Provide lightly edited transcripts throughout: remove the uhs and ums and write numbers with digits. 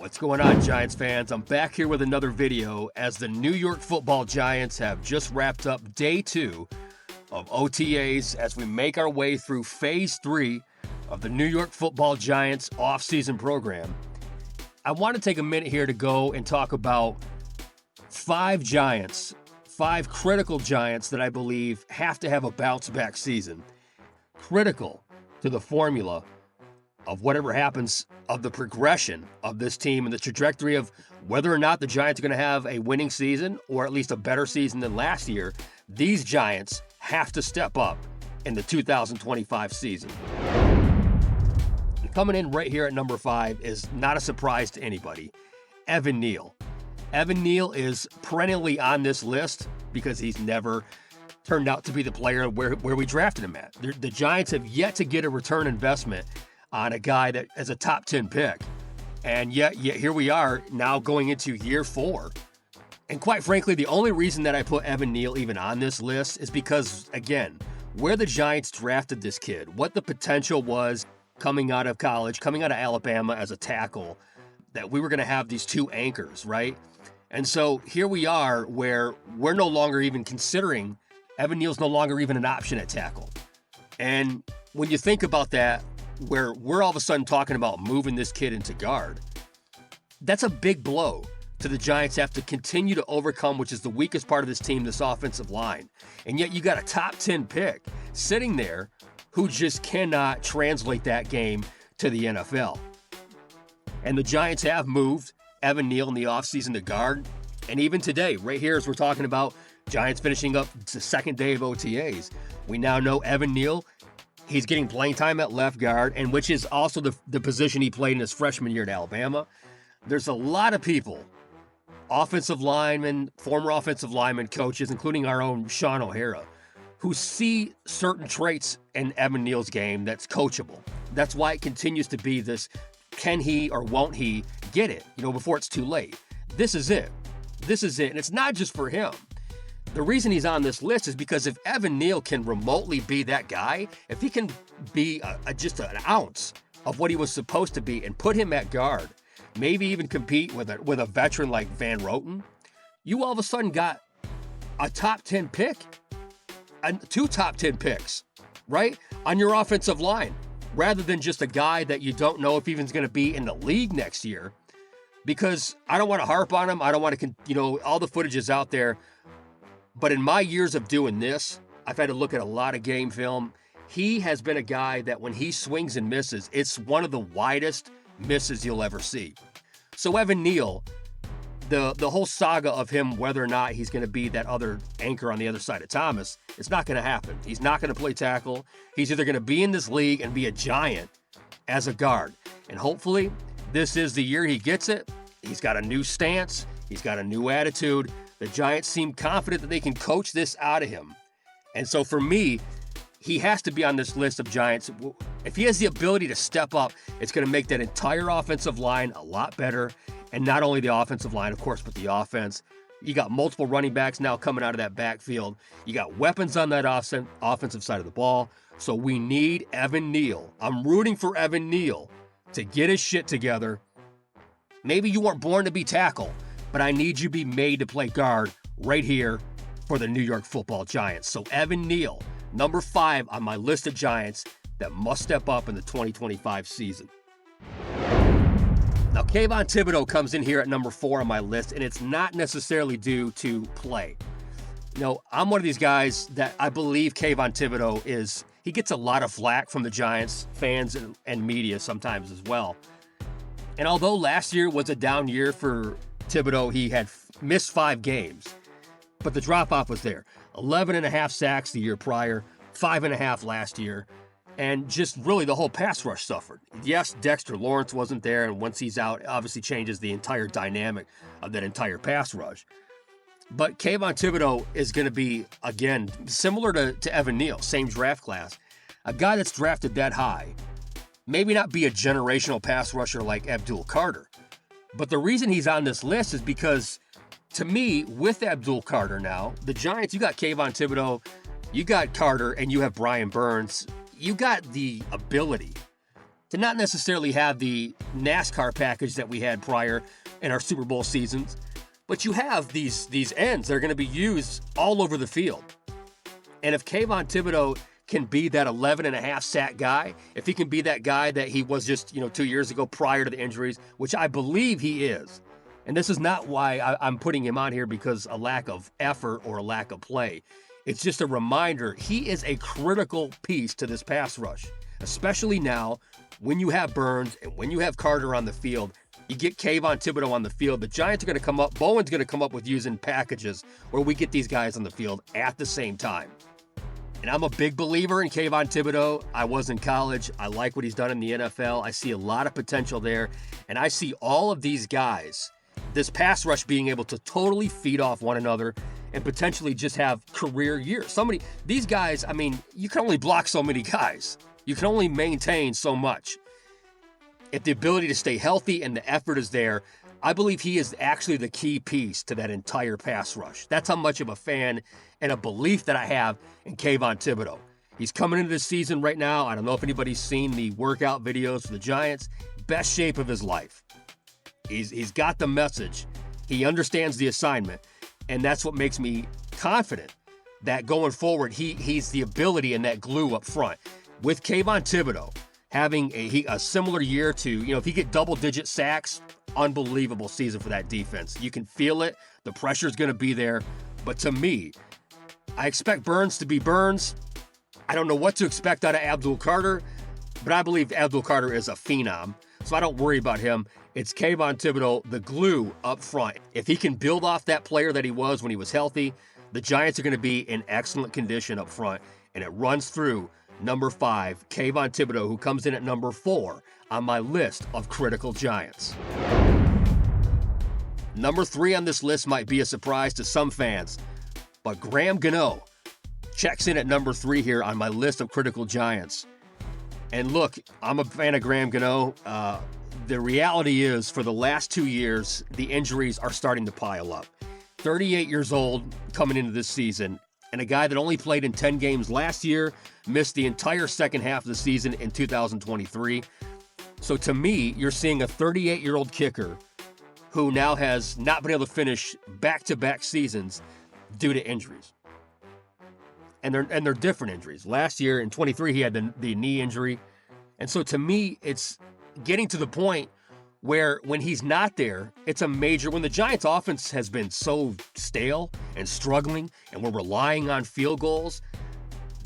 What's going on, Giants fans? I'm back here with another video as the New York Football Giants have just wrapped up day 2 of OTAs as we make our way through phase 3 of the New York Football Giants off-season program. I want to take a minute here to go and talk about 5 critical Giants that I believe have to have a bounce-back season. Critical to the formula of whatever happens of the progression of this team and the trajectory of whether or not the Giants are going to have a winning season or at least a better season than last year. These Giants have to step up in the 2025 season. Coming in right here at number 5 is not a surprise to anybody. Evan Neal. Evan Neal is perennially on this list because he's never turned out to be the player where we drafted him at. The Giants have yet to get a return investment on a guy that is a top 10 pick. And yet here we are now going into year 4. And quite frankly, the only reason that I put Evan Neal even on this list is because, again, where the Giants drafted this kid, what the potential was coming out of college, coming out of Alabama as a tackle, that we were going to have these 2 anchors, right? And so here we are where we're no longer even considering Evan Neal's no longer even an option at tackle. And when you think about that, where we're all of a sudden talking about moving this kid into guard, that's a big blow to the Giants have to continue to overcome, which is the weakest part of this team, this offensive line. And yet you got a top 10 pick sitting there who just cannot translate that game to the NFL. And the Giants have moved Evan Neal in the offseason to guard. And even today, right here, as we're talking about Giants finishing up the second day of OTAs, we now know Evan Neal, he's getting playing time at left guard, and which is also the position he played in his freshman year at Alabama. There's a lot of people, offensive linemen, former offensive linemen, coaches, including our own Sean O'Hara, who see certain traits in Evan Neal's game that's coachable. That's why it continues to be this, can he or won't he get it, before it's too late. This is it. This is it. And it's not just for him. The reason he's on this list is because if Evan Neal can remotely be that guy, if he can be just an ounce of what he was supposed to be and put him at guard, maybe even compete with a veteran like Van Roten, you all of a sudden got a top 10 pick, 2 top 10 picks, right, on your offensive line, rather than just a guy that you don't know if even's going to be in the league next year. Because I don't want to harp on him. I don't want to, all the footage is out there. But in my years of doing this, I've had to look at a lot of game film. He has been a guy that when he swings and misses, it's one of the widest misses you'll ever see. So Evan Neal, the whole saga of him, whether or not he's going to be that other anchor on the other side of Thomas, it's not going to happen. He's not going to play tackle. He's either going to be in this league and be a giant as a guard. And hopefully this is the year he gets it. He's got a new stance. He's got a new attitude. The Giants seem confident that they can coach this out of him. And so for me, he has to be on this list of Giants. If he has the ability to step up, it's going to make that entire offensive line a lot better. And not only the offensive line, of course, but the offense. You got multiple running backs now coming out of that backfield. You got weapons on that offensive side of the ball. So we need Evan Neal. I'm rooting for Evan Neal to get his shit together. Maybe you weren't born to be tackle, but I need you to be made to play guard right here for the New York Football Giants. So Evan Neal, number 5 on my list of Giants that must step up in the 2025 season. Now, Kavon Tibido comes in here at number 4 on my list, and it's not necessarily due to play. I'm one of these guys that I believe Kavon Tibido he gets a lot of flack from the Giants fans and media sometimes as well. And although last year was a down year for Tibido, he had missed 5 games, but the drop-off was there. 11.5 sacks the year prior, 5.5 last year, and just really the whole pass rush suffered. Yes, Dexter Lawrence wasn't there, and once he's out, obviously changes the entire dynamic of that entire pass rush. But Kavon Tibido is going to be, again, similar to Evan Neal, same draft class, a guy that's drafted that high. Maybe not be a generational pass rusher like Abdul Carter, but the reason he's on this list is because, to me, with Abdul Carter now, the Giants, you got Kavon Tibido, you got Carter, and you have Brian Burns. You got the ability to not necessarily have the NASCAR package that we had prior in our Super Bowl seasons, but you have these ends that are going to be used all over the field. And if Kavon Tibido can be that 11.5 sack guy, if he can be that guy that he was just 2 years ago prior to the injuries, which I believe he is, and this is not why I'm putting him on here because a lack of effort or a lack of play. It's just a reminder, he is a critical piece to this pass rush, especially now when you have Burns and when you have Carter on the field. You get Kavon Tibido on the field, the Giants are going to come up, Bowen's going to come up with using packages where we get these guys on the field at the same time. And I'm a big believer in Kavon Tibido. I was in college. I like what he's done in the NFL. I see a lot of potential there. And I see all of these guys, this pass rush being able to totally feed off one another and potentially just have career years. These guys, I mean, you can only block so many guys. You can only maintain so much. If the ability to stay healthy and the effort is there, I believe he is actually the key piece to that entire pass rush. That's how much of a fan and a belief that I have in Kavon Tibido. He's coming into this season right now. I don't know if anybody's seen the workout videos for the Giants. Best shape of his life. He's got the message. He understands the assignment. And that's what makes me confident that going forward, he's the ability and that glue up front. With Kavon Tibido having a similar year to, if he get double-digit sacks, unbelievable season for that defense. You can feel it. The pressure's going to be there. But to me, I expect Burns to be Burns. I don't know what to expect out of Abdul Carter, but I believe Abdul Carter is a phenom, so I don't worry about him. It's Kavon Tibido, the glue up front. If he can build off that player that he was when he was healthy, the Giants are going to be in excellent condition up front, and it runs through number 5, Kavon Tibido, who comes in at number 4 on my list of critical Giants. Number 3 on this list might be a surprise to some fans, but Graham Gano checks in at number 3 here on my list of critical Giants. And look, I'm a fan of Graham Gano. The reality is, for the last 2 years, the injuries are starting to pile up. 38 years old coming into this season, and a guy that only played in 10 games last year, missed the entire second half of the season in 2023. So to me, you're seeing a 38-year-old kicker who now has not been able to finish back-to-back seasons due to injuries. And they're different injuries. Last year in 23, he had the knee injury. And so to me, it's getting to the point where when he's not there, it's a major, when the Giants offense has been so stale and struggling and we're relying on field goals,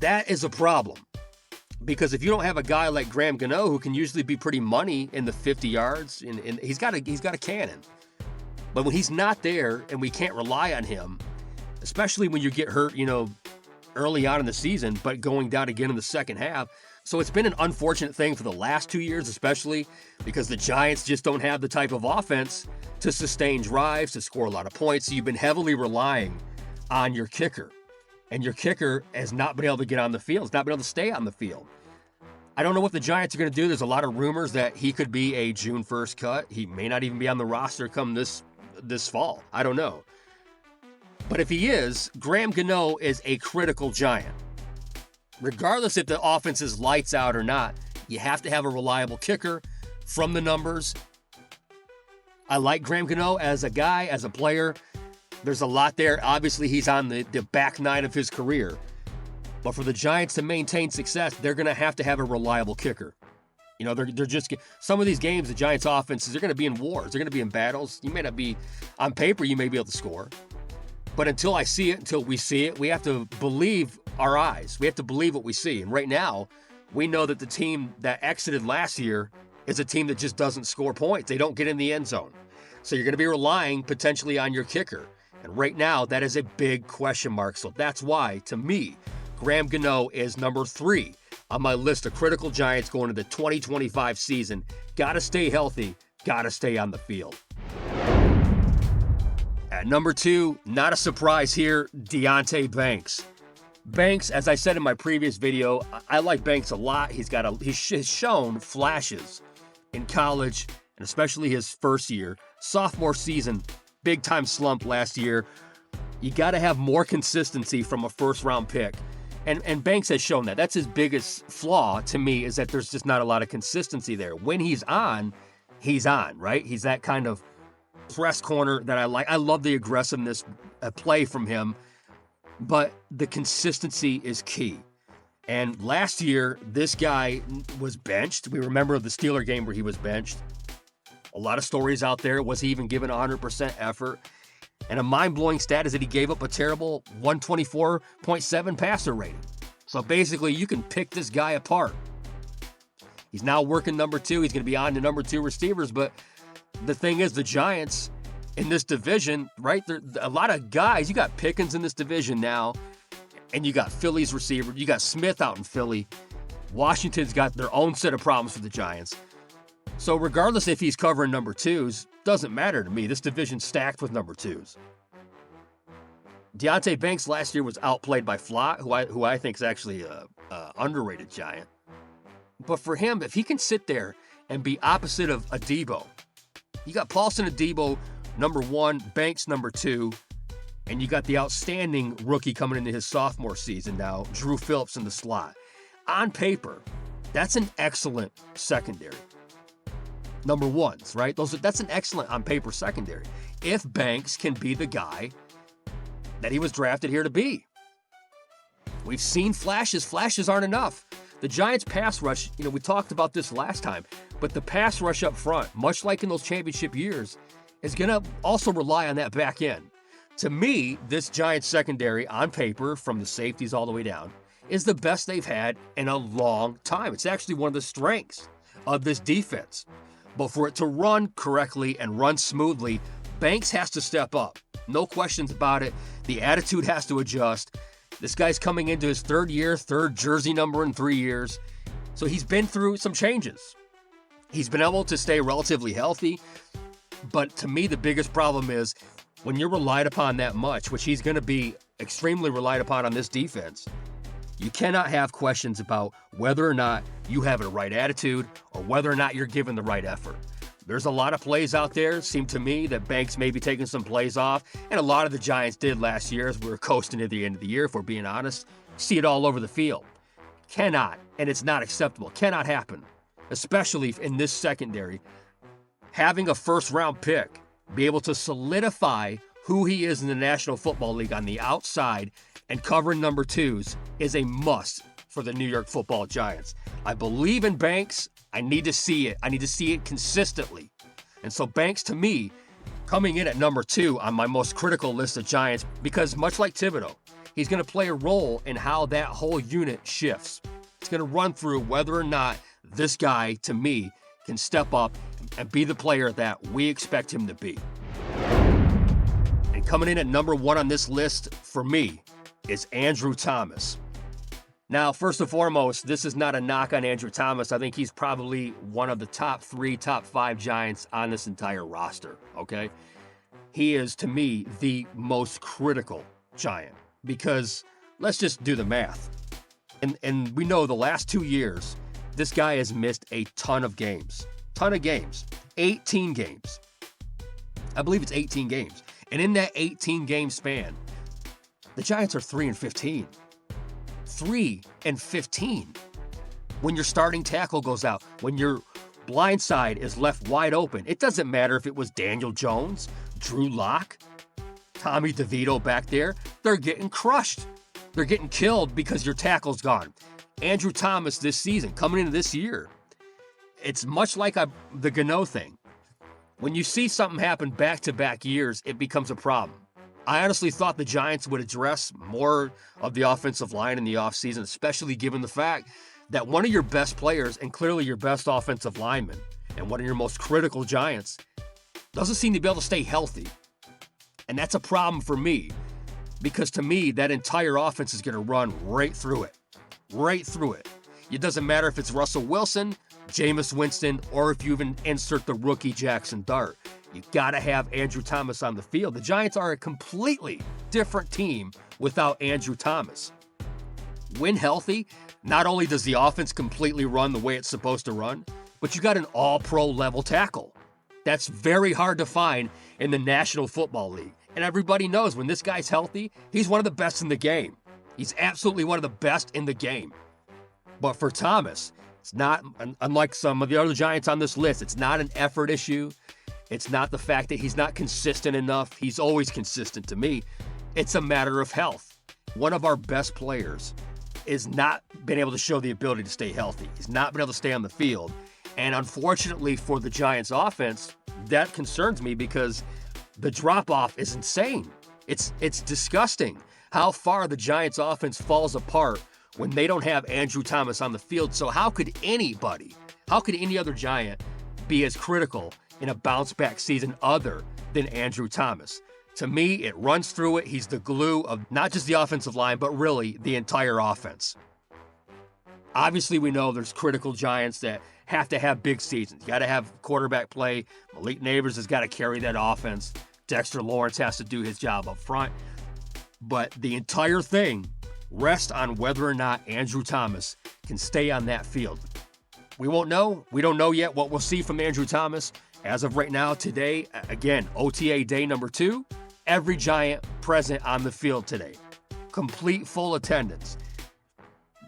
that is a problem. Because if you don't have a guy like Graham Gano, who can usually be pretty money in the 50 yards, and he's got a cannon. But when he's not there and we can't rely on him, especially when you get hurt, early on in the season, but going down again in the second half. So it's been an unfortunate thing for the last 2 years, especially because the Giants just don't have the type of offense to sustain drives, to score a lot of points. So you've been heavily relying on your kicker. And your kicker has not been able to get on the field. Has not been able to stay on the field. I don't know what the Giants are going to do. There's a lot of rumors that he could be a June 1st cut. He may not even be on the roster come this fall. I don't know. But if he is, Graham Gano is a critical Giant. Regardless if the offense is lights out or not, you have to have a reliable kicker from the numbers. I like Graham Gano as a guy, as a player. There's a lot there. Obviously, he's on the back nine of his career. But for the Giants to maintain success, they're going to have a reliable kicker. They're just, some of these games, the Giants offenses, they're going to be in wars. They're going to be in battles. You may not be, on paper, you may be able to score. But until we see it, we have to believe our eyes. We have to believe what we see. And right now, we know that the team that exited last year is a team that just doesn't score points. They don't get in the end zone. So you're going to be relying potentially on your kicker. And right now, that is a big question mark. So that's why, to me, Graham Gano is number 3 on my list of critical Giants going into the 2025 season. Got to stay healthy. Got to stay on the field. At number 2, not a surprise here, Deontay Banks. Banks, as I said in my previous video, I like Banks a lot. He's shown flashes in college, and especially his first year. Sophomore season, big-time slump last year. You got to have more consistency from a first-round pick. And Banks has shown that. That's his biggest flaw to me, is that there's just not a lot of consistency there. When he's on, right? He's that kind of press corner that I like. I love the aggressiveness play from him, but the consistency is key. And last year, this guy was benched. We remember the Steeler game where he was benched. A lot of stories out there. Was he even given 100% effort? And a mind-blowing stat is that he gave up a terrible 124.7 passer rating. So basically, you can pick this guy apart. He's now working number 2. He's going to be on to number 2 receivers. But the thing is, the Giants in this division, right? A lot of guys. You got Pickens in this division now. And you got Philly's receiver. You got Smith out in Philly. Washington's got their own set of problems for the Giants. So regardless if he's covering number 2s, doesn't matter to me. This division's stacked with number 2s. Deontay Banks last year was outplayed by Flott, who I think is actually a underrated Giant. But for him, if he can sit there and be opposite of Adebo, you got Paulson Adebo number 1, Banks number 2, and you got the outstanding rookie coming into his sophomore season now, Drew Phillips in the slot. On paper, that's an excellent secondary. Number 1s, right? That's an excellent on paper secondary. If Banks can be the guy that he was drafted here to be. We've seen flashes. Flashes aren't enough. The Giants pass rush, we talked about this last time, but the pass rush up front, much like in those championship years, is going to also rely on that back end. To me, this Giants secondary on paper, from the safeties all the way down, is the best they've had in a long time. It's actually one of the strengths of this defense. But for it to run correctly and run smoothly, Banks has to step up. No questions about it. The attitude has to adjust. This guy's coming into his 3rd year, 3rd jersey number in 3 years. So he's been through some changes. He's been able to stay relatively healthy. But to me, the biggest problem is when you're relied upon that much, which he's going to be extremely relied upon on this defense, you cannot have questions about whether or not you have the right attitude or whether or not you're giving the right effort. There's a lot of plays out there. It seemed to me that Banks may be taking some plays off, and a lot of the Giants did last year as we were coasting at the end of the year, if we're being honest. See it all over the field. Cannot, and it's not acceptable, cannot happen, especially in this secondary. Having a first-round pick be able to solidify who he is in the National Football League on the outside and covering number 2s is a must for the New York Football Giants. I believe in Banks. I need to see it. I need to see it consistently. And so Banks, to me, coming in at number 2 on my most critical list of Giants, because much like Thibodeau, he's going to play a role in how that whole unit shifts. It's going to run through whether or not this guy, to me, can step up and be the player that we expect him to be. And coming in at number 1 on this list for me is Andrew Thomas. Now, first and foremost, this is not a knock on Andrew Thomas. I think he's probably one of the top 3, top 5 Giants on this entire roster, okay? He is, to me, the most critical Giant because let's just do the math. And we know the last 2 years, this guy has missed a ton of games. 18 games. I believe it's 18 games. And in that 18-game span, the Giants are 3-15. 3-15. When your starting tackle goes out, when your blind side is left wide open, it doesn't matter if it was Daniel Jones, Drew Lock, Tommy DeVito back there, they're getting crushed. They're getting killed because your tackle's gone. Andrew Thomas this season, coming into this year, it's much like the Gano thing. When you see something happen back-to-back years, it becomes a problem. I honestly thought the Giants would address more of the offensive line in the offseason, especially given the fact that one of your best players and clearly your best offensive lineman and one of your most critical Giants doesn't seem to be able to stay healthy. And that's a problem for me because to me, that entire offense is going to run right through it. Right through it. It doesn't matter if it's Russell Wilson, Jameis Winston, or if you even insert the rookie Jackson Dart. You got to have Andrew Thomas on the field. The Giants are a completely different team without Andrew Thomas. When healthy, not only does the offense completely run the way it's supposed to run, but you got an all-pro level tackle. That's very hard to find in the National Football League. And everybody knows when this guy's healthy, he's one of the best in the game. He's absolutely one of the best in the game. But for Thomas, it's not, unlike some of the other Giants on this list, it's not an effort issue. It's not the fact that he's not consistent enough. He's always consistent to me. It's a matter of health. One of our best players is not been able to show the ability to stay healthy. He's not been able to stay on the field. And unfortunately for the Giants offense, that concerns me because the drop-off is insane. It's disgusting how far the Giants offense falls apart when they don't have Andrew Thomas on the field. So how could any other Giant be as critical in a bounce-back season other than Andrew Thomas? To me, it runs through it. He's the glue of not just the offensive line, but really the entire offense. Obviously, we know there's critical Giants that have to have big seasons. You got to have quarterback play. Malik Neighbors has got to carry that offense. Dexter Lawrence has to do his job up front. But the entire thing rests on whether or not Andrew Thomas can stay on that field. We won't know. We don't know yet what we'll see from Andrew Thomas. As of right now, today, again, OTA day number 2, every Giant present on the field today. Complete full attendance.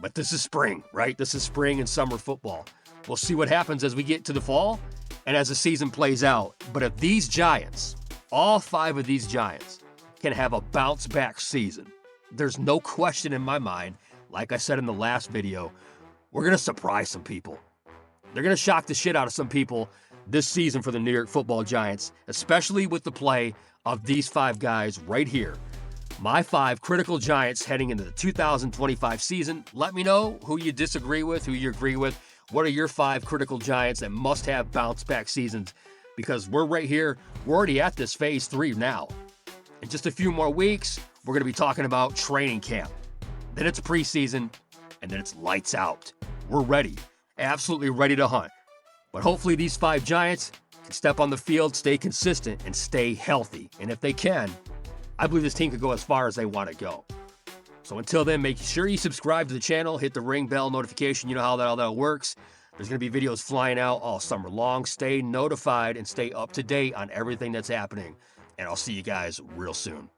But this is spring, right? This is spring and summer football. We'll see what happens as we get to the fall and as the season plays out. But if these Giants, all 5 of these Giants, can have a bounce-back season, there's no question in my mind, like I said in the last video, we're going to surprise some people. They're going to shock the shit out of some people this season for the New York Football Giants, especially with the play of these 5 guys right here. My 5 critical Giants heading into the 2025 season. Let me know who you disagree with, who you agree with. What are your 5 critical Giants that must have bounce-back seasons? Because we're right here. We're already at this phase 3 now. In just a few more weeks, we're going to be talking about training camp. Then it's preseason, and then it's lights out. We're ready. Absolutely ready to hunt. But hopefully these 5 Giants can step on the field, stay consistent, and stay healthy. And if they can, I believe this team could go as far as they want to go. So until then, make sure you subscribe to the channel, hit the ring bell notification. You know how all that works. There's going to be videos flying out all summer long. Stay notified and stay up to date on everything that's happening. And I'll see you guys real soon.